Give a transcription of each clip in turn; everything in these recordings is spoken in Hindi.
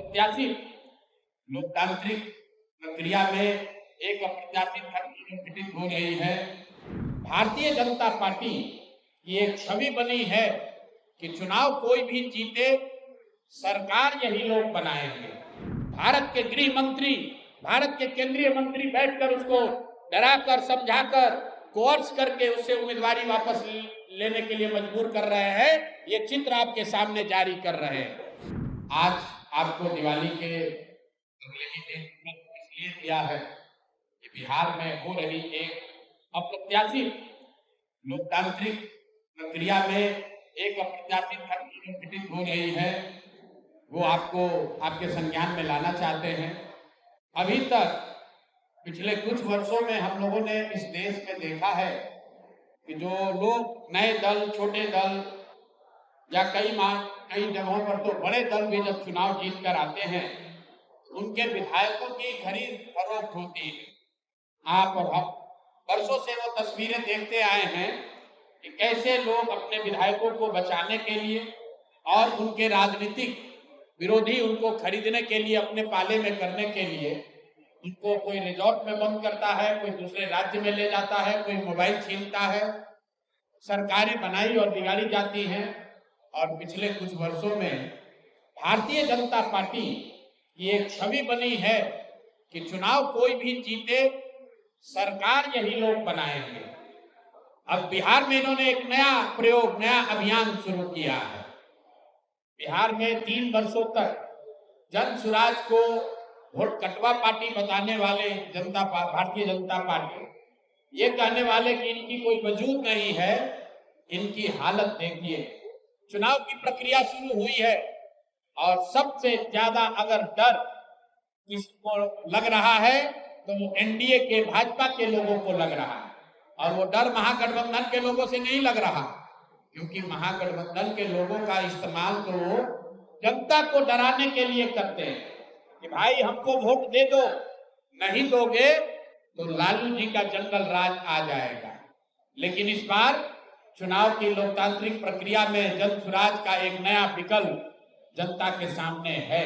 अप्रत्याशित लोकतांत्रिक प्रक्रिया में एक अप्रत्याशित घटना घटित हो रही है। भारतीय जनता पार्टी की एक छवि बनी है कि चुनाव कोई भी जीते, सरकार यही लोग बनाएंगे। भारत के गृह मंत्री, भारत के केंद्रीय मंत्री बैठकर उसको डराकर, समझाकर, कोर्स करके उससे उम्मीदवारी वापस लेने के लिए मजबूर कर रहे हैं। ये चित्र आपके सामने जारी कर रहे हैं। आज आपको दिवाली के अगले ही दिन इसलिए दिया है कि बिहार में हो रही एक अप्रत्याशित लोकतांत्रिक प्रक्रिया में एक अप्रत्याशित घटना घटित हो रही है, वो आपको आपके संज्ञान में लाना चाहते हैं। अभी तक पिछले कुछ वर्षों में हम लोगों ने इस देश में देखा है कि जो लोग नए दल, छोटे दल या कई जगहों पर तो बड़े दल भी जब चुनाव जीत कर आते हैं, उनके विधायकों की खरीद फरोख्त होती है। आप और हम वर्षों से वो तस्वीरें देखते आए हैं कि कैसे लोग अपने विधायकों को बचाने के लिए और उनके राजनीतिक विरोधी उनको खरीदने के लिए, अपने पाले में करने के लिए उनको कोई रिजॉर्ट में बंद करता है, कोई दूसरे राज्य में ले जाता है, कोई मोबाइल छीनता है, सरकारें बनाई और बिगाड़ी जाती हैं। और पिछले कुछ वर्षों में भारतीय जनता पार्टी की एक छवि बनी है कि चुनाव कोई भी जीते, सरकार यही लोग बनाएंगे। अब बिहार में इन्होंने एक नया प्रयोग, नया अभियान शुरू किया है। बिहार में 3 वर्षों तक जन सुराज को वोट कटवा पार्टी बताने वाले भारतीय जनता पार्टी, ये कहने वाले कि इनकी कोई वजूद नहीं है, इनकी हालत देखिए। चुनाव की प्रक्रिया शुरू हुई है और सबसे ज्यादा अगर डर किसको लग रहा है तो वो एनडीए के, भाजपा के लोगों को लग रहा है। और वो डर महागठबंधन के लोगों से नहीं लग रहा, क्योंकि महागठबंधन के लोगों का इस्तेमाल तो जनता को डराने के लिए करते हैं कि भाई हमको वोट दे दो, नहीं दोगे तो लालू जी का जंगल राज आ जाएगा। लेकिन इस बार चुनाव की लोकतांत्रिक प्रक्रिया में जन सुराज का एक नया विकल्प जनता के सामने है।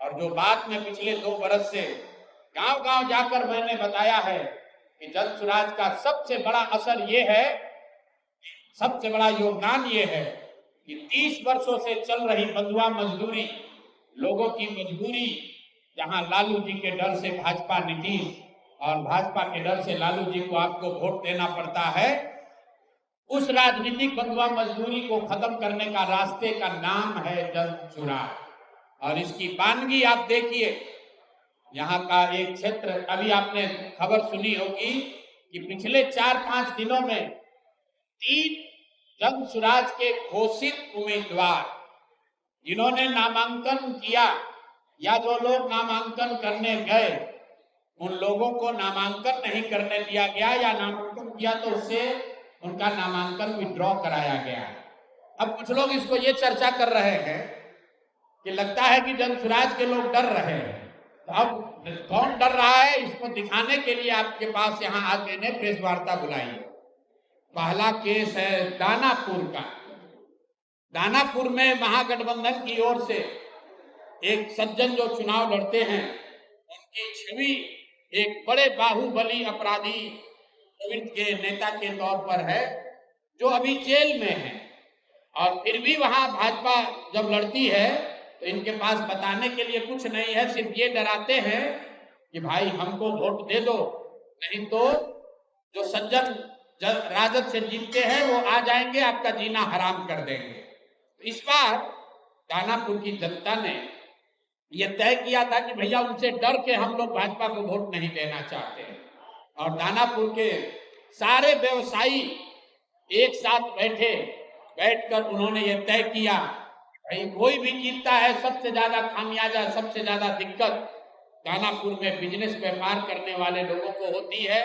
और जो बात में पिछले 2 वर्ष से गांव-गांव जाकर मैंने बताया है कि जन सुराज का सबसे बड़ा असर ये है, सबसे बड़ा योगदान ये है कि 30 वर्षों से चल रही बंधुआ मजदूरी, लोगों की मजबूरी, जहां लालू जी के डर से भाजपा नीतीश और भाजपा के डर से लालू जी को आपको वोट देना पड़ता है, उस राजनीतिक बंधुआ मजदूरी को खत्म करने का रास्ते का नाम है जन सुराज। और इसकी बानगी आप देखिए, यहाँ का एक क्षेत्र, अभी आपने खबर सुनी होगी कि पिछले 4-5 दिनों में 3 जन सुराज के घोषित उम्मीदवार जिन्होंने नामांकन किया या जो लोग नामांकन करने गए, उन लोगों को नामांकन नहीं करने दिया गया, या नामांकन किया तो उससे उनका नामांकन विड्रॉ कराया गया। अब कुछ लोग इसको ये चर्चा कर रहे हैं कि लगता है कि जन सुराज के लोग डर रहे हैं। तो अब कौन डर रहा है, इसको दिखाने के लिए आपके पास यहाँ आज मैंने प्रेस वार्ता बुलाई है। पहला केस है दानापुर का। दानापुर में महागठबंधन की ओर से एक सज्जन जो चुनाव लड़ते हैं, उनकी छवि एक बड़े बाहुबली अपराधी प्रवृत्ति के नेता के तौर पर है, जो अभी जेल में है। और फिर भी वहां भाजपा जब लड़ती है तो इनके पास बताने के लिए कुछ नहीं है, सिर्फ ये डराते हैं कि भाई हमको वोट दे दो, नहीं तो जो सज्जन राजद से जीतते हैं वो आ जाएंगे, आपका जीना हराम कर देंगे। तो इस बार दानापुर की जनता ने यह तय किया था कि भैया उनसे डर के हम लोग भाजपा को वोट नहीं देना चाहते। और दानापुर के सारे व्यवसायी एक साथ बैठकर उन्होंने ये तय किया, भाई कोई भी जीतता है, सबसे ज्यादा खामियाजा, सबसे ज्यादा दिक्कत दानापुर में बिजनेस व्यापार करने वाले लोगों को होती है।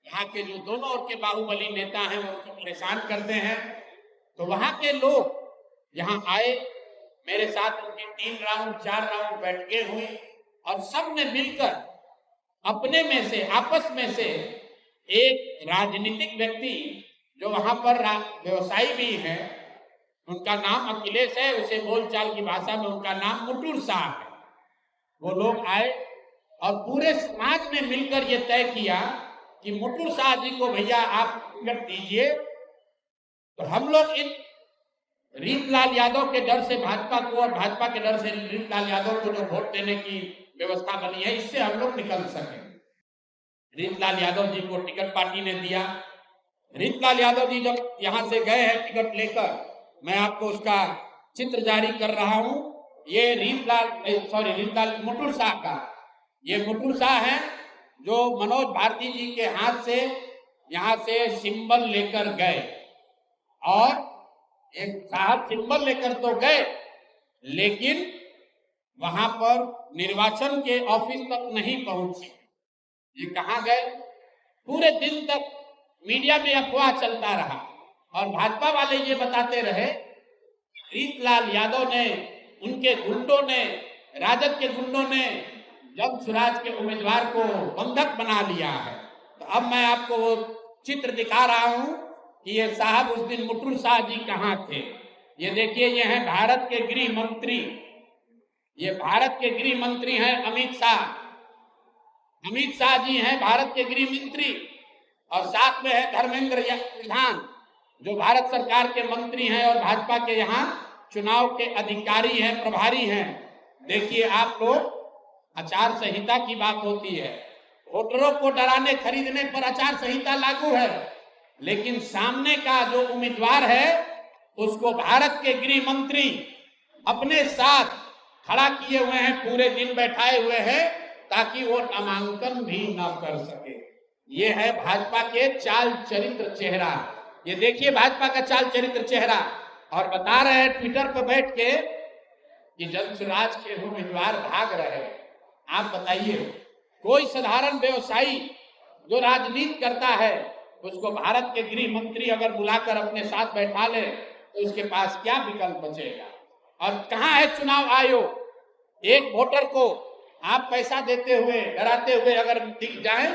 यहाँ के जो दोनों ओर के बाहुबली नेता हैं वो उनको परेशान करते हैं। तो वहां के लोग यहाँ आए, मेरे साथ उनकी 3 राउंड 4 राउंड बैठकें हुई और सब ने मिलकर अपने में से, आपस में से एक राजनीतिक व्यक्ति जो वहां पर व्यवसायी भी है, उनका नाम अखिलेश है, उसे बोलचाल की भाषा में उनका नाम मुटुर साहब है। वो लोग आए और पूरे समाज ने मिलकर ये तय किया कि मुटुर शाह जी को भैया आप टिकट दीजिए। तो हम लोग इन रीतलाल यादव के डर से भाजपा को और भाजपा के डर से रीतलाल यादव को जो वोट देने की व्यवस्था बनी है, इससे हम लोग निकल सके। रीतलाल यादव जी को टिकट पार्टी ने दिया। रीतलाल यादव जी जब यहां से गए हैं टिकट लेकर, मैं आपको उसका चित्र जारी कर रहा हूं। ये रीतलाल मुटुर शाह का, ये मुटुर शाह है जो मनोज भारती जी के हाथ से यहां से सिंबल लेकर गए। और एक साहब सिंबल लेकर तो गए, लेकिन वहां पर निर्वाचन के ऑफिस तक नहीं पहुंचे। ये कहां गए? पूरे दिन तक मीडिया में अफवाह चलता रहा और भाजपा वाले ये बताते रहे रीतलाल यादव ने, उनके गुंडों ने, राजद के गुंडों ने जब स्वराज के उम्मीदवार को बंधक बना लिया है। तो अब मैं आपको वो चित्र दिखा रहा हूं कि ये साहब उस दिन मुटुर शाह जी कहां थे। ये देखिए, ये हैं भारत के गृह मंत्री, ये भारत के गृह मंत्री हैं अमित शाह। अमित शाह जी हैं भारत के गृह मंत्री और साथ में है धर्मेंद्र प्रधान जो भारत सरकार के मंत्री हैं और भाजपा के यहाँ चुनाव के अधिकारी हैं, प्रभारी हैं। देखिए आप लोग, आचार संहिता की बात होती है, वोटरों को डराने खरीदने पर आचार संहिता लागू है, लेकिन सामने का जो उम्मीदवार है उसको भारत के गृह मंत्री अपने साथ खड़ा किए हुए हैं, पूरे दिन बैठाए हुए हैं ताकि वो नामांकन भी न कर सके। ये है भाजपा के चाल चरित्र चेहरा। ये देखिए भाजपा का चाल चरित्र चेहरा। और बता रहे हैं ट्विटर पर बैठ के कि जनसुराज के उम्मीदवार भाग रहे हैं। आप बताइए, कोई साधारण व्यवसायी जो राजनीति करता है उसको भारत के गृह मंत्री अगर बुलाकर अपने साथ बैठा ले तो उसके पास क्या विकल्प बचेगा? और कहाँ है चुनाव आयोग? एक वोटर को आप पैसा देते हुए, डराते हुए अगर दिख जाए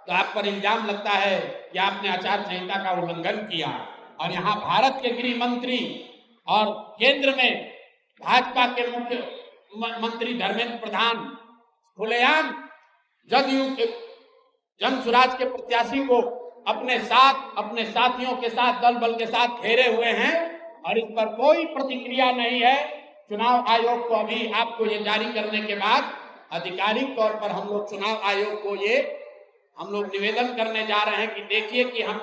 तो आप पर इल्जाम लगता है कि आपने आचार संहिता का उल्लंघन किया। और यहाँ भारत के गृह मंत्री और केंद्र में भाजपा के मुख्य मंत्री धर्मेंद्र प्रधान खुलेआम जदयू के जनसुराज के प्रत्याशी को अपने साथ, अपने साथियों के साथ, दल बल के साथ घेरे हुए हैं और इस पर कोई प्रतिक्रिया नहीं है। चुनाव आयोग को अभी आपको ये जारी करने के बाद आधिकारिक तौर पर हम लोग चुनाव आयोग को हम लोग निवेदन करने जा रहे हैं कि देखिए कि हम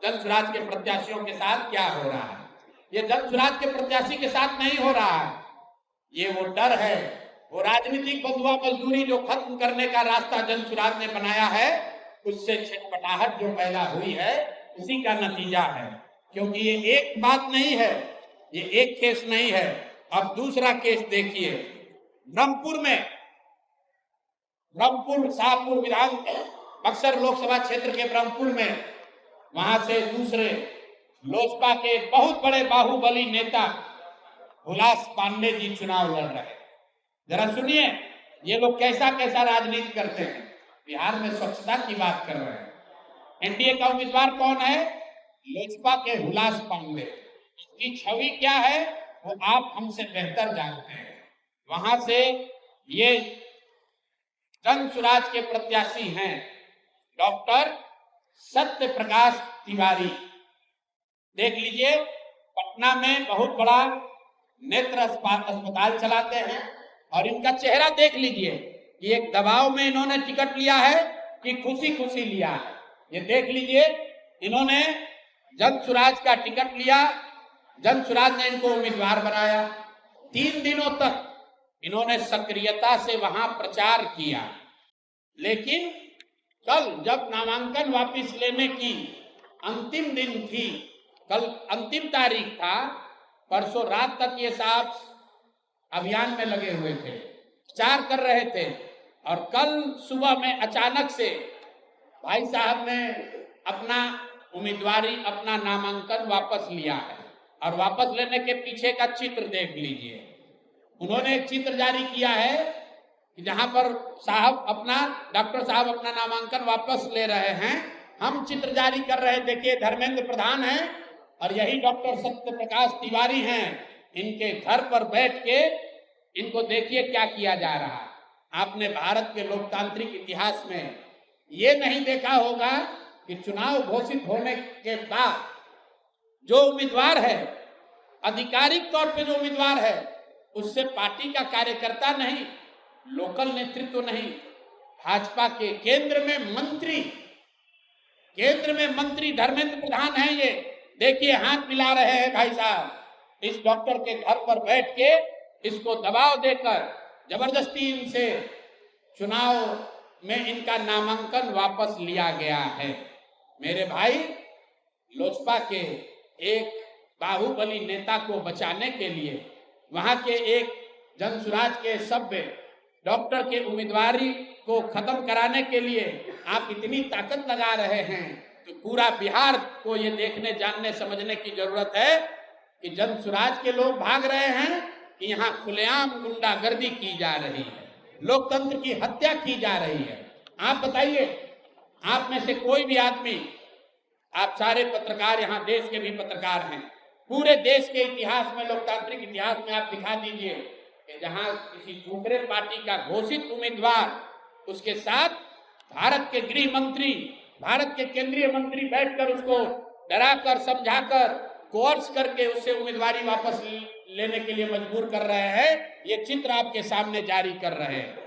जनसुराज के प्रत्याशियों के साथ क्या हो रहा है। ये जनसुराज के प्रत्याशी के साथ नहीं हो रहा है, ये वो डर है, वो राजनीतिक बंधुआ मजदूरी जो खत्म करने का रास्ता जनसुराज ने बनाया है, उससे छटपटाहट जो पैदा हुई है उसी का नतीजा है। क्योंकि ये एक बात नहीं है, ये एक केस नहीं है। अब दूसरा केस देखिए, ब्रह्मपुर शाहपुर विधान बक्सर लोकसभा क्षेत्र के ब्रह्मपुर में, वहां से दूसरे लोजपा के बहुत बड़े बाहुबली नेता हुलास पांडे जी चुनाव लड़ रहे हैं। जरा सुनिए ये लोग कैसा कैसा राजनीति करते हैं। बिहार में स्वच्छता की बात कर रहे हैं। एनडीए का उम्मीदवार कौन है? लोजपा के हुलास पांडे। इसकी छवि क्या है वो आप हमसे बेहतर जानते हैं। वहां से ये जनसुराज के प्रत्याशी हैं डॉक्टर सत्य प्रकाश तिवारी। देख लीजिए, पटना में बहुत बड़ा नेत्र अस्पताल चलाते हैं और इनका चेहरा देख लीजिए कि एक दबाव में इन्होंने टिकट लिया है कि खुशी खुशी लिया है। ये देख लीजिए, इन्होंने जनसुराज का टिकट लिया, जनसुराज ने इनको उम्मीदवार बनाया। 3 दिनों तक इन्होंने सक्रियता से वहां प्रचार किया, लेकिन कल जब नामांकन वापस लेने की अंतिम दिन थी, कल अंतिम तारीख था, परसों रात तक ये साहब अभियान में लगे हुए थे, प्रचार कर रहे थे और कल सुबह में अचानक से भाई साहब ने अपना उम्मीदवारी, अपना नामांकन वापस लिया है। और वापस लेने के पीछे का चित्र देख लीजिए। उन्होंने एक चित्र जारी किया है कि जहां पर डॉक्टर साहब अपना नामांकन वापस ले रहे हैं। हम चित्र जारी कर रहे हैं, देखिए धर्मेंद्र प्रधान हैं और यही डॉक्टर सत्य प्रकाश तिवारी हैं। इनके घर पर बैठ के इनको देखिए क्या किया जा रहा है। आपने भारत के लोकतांत्रिक इतिहास में ये नहीं देखा होगा कि चुनाव घोषित होने के बाद जो उम्मीदवार है, आधिकारिक तौर पे जो उम्मीदवार है, उससे पार्टी का कार्यकर्ता नहीं, लोकल नेतृत्व नहीं, भाजपा के केंद्र में मंत्री धर्मेंद्र प्रधान है। ये देखिए हाथ मिला रहे हैं भाई साहब, इस डॉक्टर के घर पर बैठ के इसको दबाव देकर जबरदस्ती इनसे चुनाव में इनका नामांकन वापस लिया गया है। मेरे भाई, लोजपा के एक बाहुबली नेता को बचाने के लिए, वहां के एक जनसुराज के सभ्य डॉक्टर के उम्मीदवारी को खत्म कराने के लिए आप इतनी ताकत लगा रहे हैं, तो पूरा बिहार को ये देखने, जानने, समझने की जरूरत है कि जनसुराज के लोग भाग रहे हैं कि यहाँ खुलेआम गुंडागर्दी की जा रही है, लोकतंत्र की हत्या की जा रही है। आप बताइए, आप में से कोई भी आदमी, आप सारे पत्रकार, यहाँ देश के भी पत्रकार हैं, पूरे देश के इतिहास में, लोकतांत्रिक इतिहास में आप दिखा दीजिए कि जहां किसी दूसरे पार्टी का घोषित उम्मीदवार, उसके साथ भारत के गृह मंत्री, भारत के केंद्रीय मंत्री बैठकर उसको डराकर, समझाकर, कोर्स करके उससे उम्मीदवारी वापस लेने के लिए मजबूर कर रहे हैं। ये चित्र आपके सामने जारी कर रहे हैं।